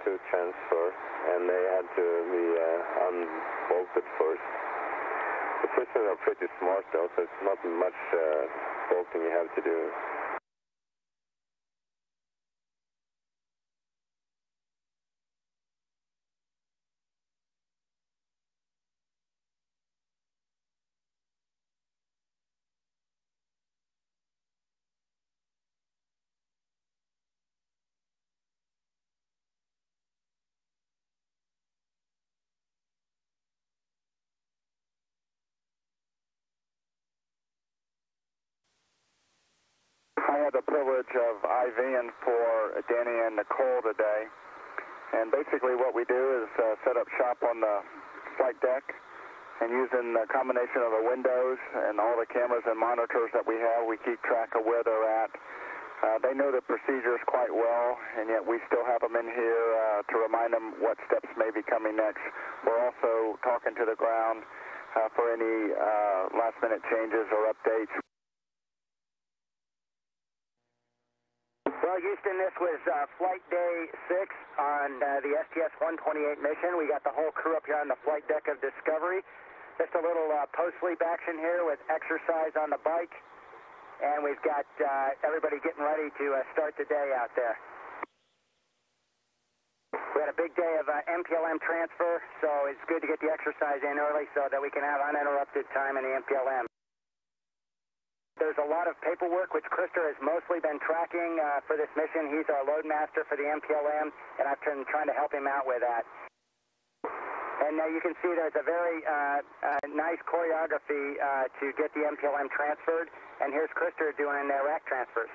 to transfer, and they had to be unbolted first. The systems are pretty smart though, so it's not much bolting you have to do. I had the privilege of IVing for Danny and Nicole today, and basically what we do is set up shop on the flight deck, and using the combination of the windows and all the cameras and monitors that we have, we keep track of where they're at. They know the procedures quite well, and yet we still have them in here to remind them what steps may be coming next. We're also talking to the ground for any last-minute changes or updates. Well, Houston, this was flight day 6 on the STS-128 mission. We got the whole crew up here on the flight deck of Discovery. Just a little post-sleep action here with exercise on the bike. And we've got everybody getting ready to start the day out there. We had a big day of MPLM transfer, so it's good to get the exercise in early so that we can have uninterrupted time in the MPLM. There's a lot of paperwork which Krister has mostly been tracking for this mission. He's our load master for the MPLM, and I've been trying to help him out with that. And you can see there's a very nice choreography to get the MPLM transferred, and here's Krister doing their rack transfers.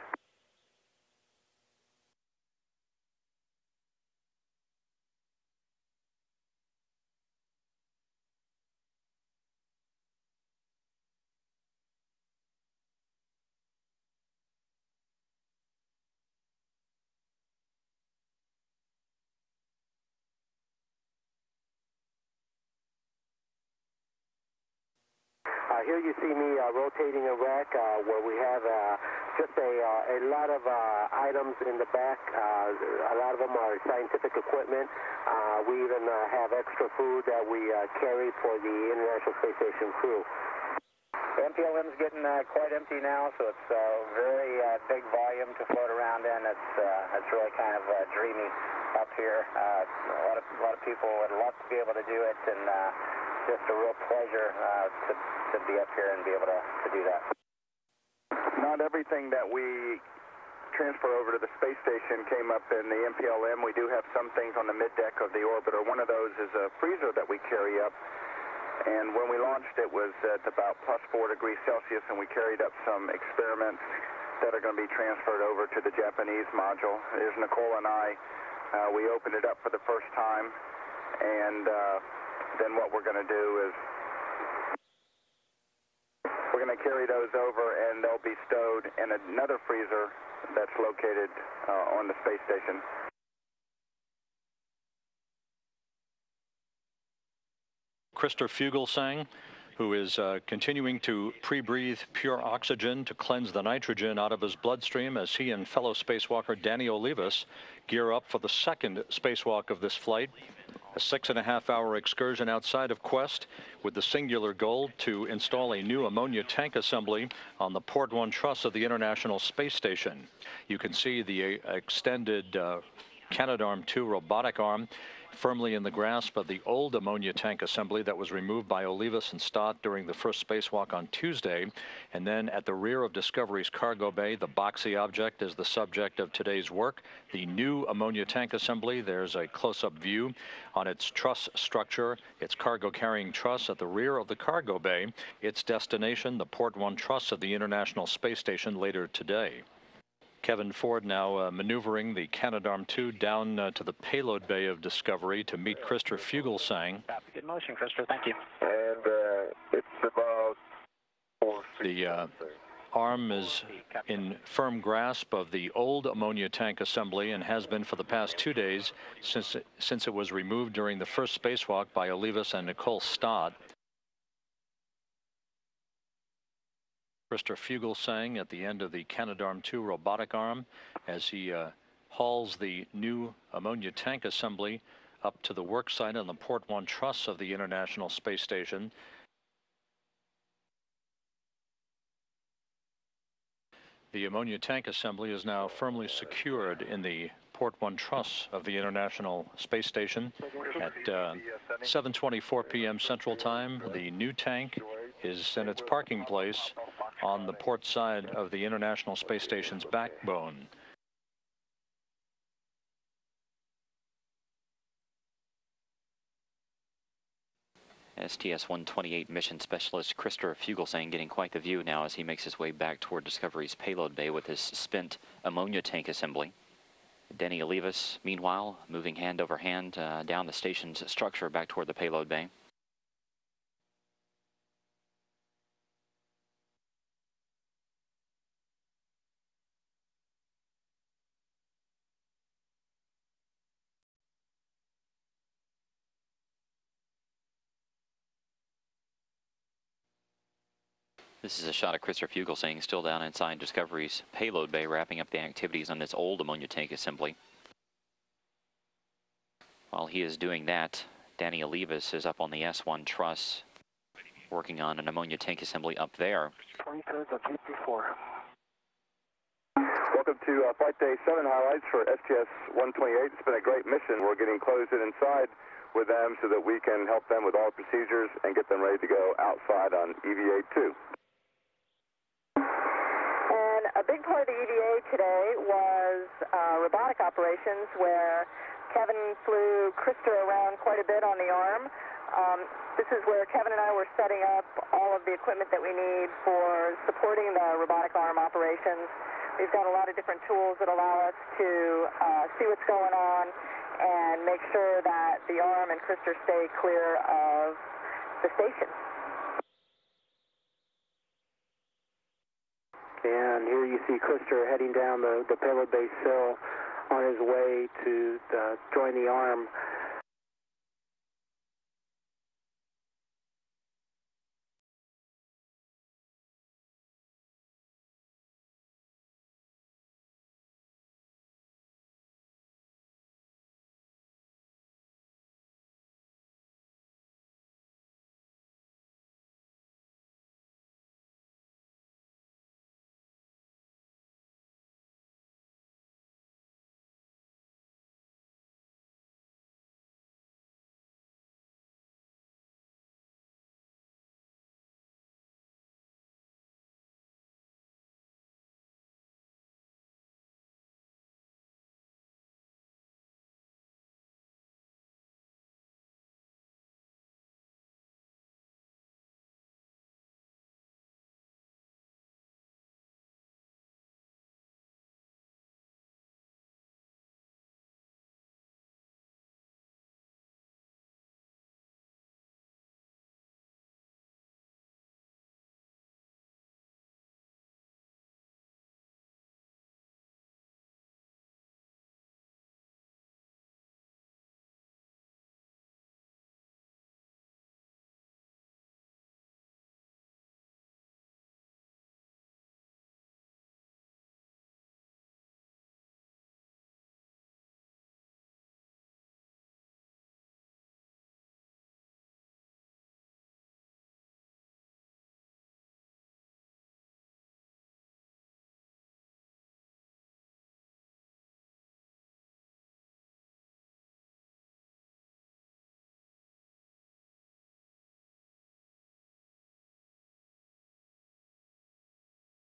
Here you see me rotating a rack where we have just a lot of items in the back. A lot of them are scientific equipment. We even have extra food that we carry for the International Space Station crew. The MPLM's getting quite empty now, so it's a very big volume to float around in. It's really kind of dreamy up here. A lot of people would love to be able to do it, and just a real pleasure to be up here and be able to do that. Not everything that we transfer over to the space station came up in the MPLM. We do have some things on the mid-deck of the orbiter. One of those is a freezer that we carry up. And when we launched, it was at about +4 degrees Celsius, and we carried up some experiments that are going to be transferred over to the Japanese module. There's Nicole and I. We opened it up for the first time, and then what we're going to do is we're going to carry those over, and they'll be stowed in another freezer that's located on the space station. Krister Fugelsang, who is continuing to pre-breathe pure oxygen to cleanse the nitrogen out of his bloodstream as he and fellow spacewalker Danny Olivas gear up for the second spacewalk of this flight. A 6.5-hour excursion outside of Quest with the singular goal to install a new ammonia tank assembly on the Port 1 truss of the International Space Station. You can see the extended Canadarm2 robotic arm firmly in the grasp of the old ammonia tank assembly that was removed by Olivas and Stott during the first spacewalk on Tuesday. And then at the rear of Discovery's cargo bay, the boxy object is the subject of today's work. The new ammonia tank assembly, there's a close-up view on its truss structure, its cargo-carrying truss at the rear of the cargo bay, its destination, the Port 1 truss of the International Space Station later today. Kevin Ford now maneuvering the Canadarm2 down to the payload bay of Discovery to meet Krister Fugelsang. Good motion, Krister. Thank you. And it's about the arm is in firm grasp of the old ammonia tank assembly and has been for the past 2 days since it was removed during the first spacewalk by Olivas and Nicole Stott. Krister Fugelsang at the end of the Canadarm2 robotic arm as he hauls the new ammonia tank assembly up to the work site on the Port 1 truss of the International Space Station. The ammonia tank assembly is now firmly secured in the Port 1 truss of the International Space Station. At 7:24 p.m. Central Time, the new tank is in its parking place on the port side of the International Space Station's backbone. STS-128 mission specialist Christopher Fugelsang getting quite the view now as he makes his way back toward Discovery's payload bay with his spent ammonia tank assembly. Denny Olivas, meanwhile, moving hand over hand down the station's structure back toward the payload bay. This is a shot of Christopher Fugelsang still down inside Discovery's payload bay, wrapping up the activities on this old ammonia tank assembly. While he is doing that, Danny Olivas is up on the S1 truss, working on an ammonia tank assembly up there. 23rd of GP4. Welcome to Flight Day 7 highlights for STS-128. It's been a great mission. We're getting closed in inside with them so that we can help them with all the procedures and get them ready to go outside on EVA-2. And a big part of the EVA today was robotic operations, where Kevin flew Krista around quite a bit on the arm. This is where Kevin and I were setting up all of the equipment that we need for supporting the robotic arm operations. We've got a lot of different tools that allow us to see what's going on and make sure that the arm and Krista stay clear of the station. And here you see Krister heading down the payload bay sill on his way to join the arm.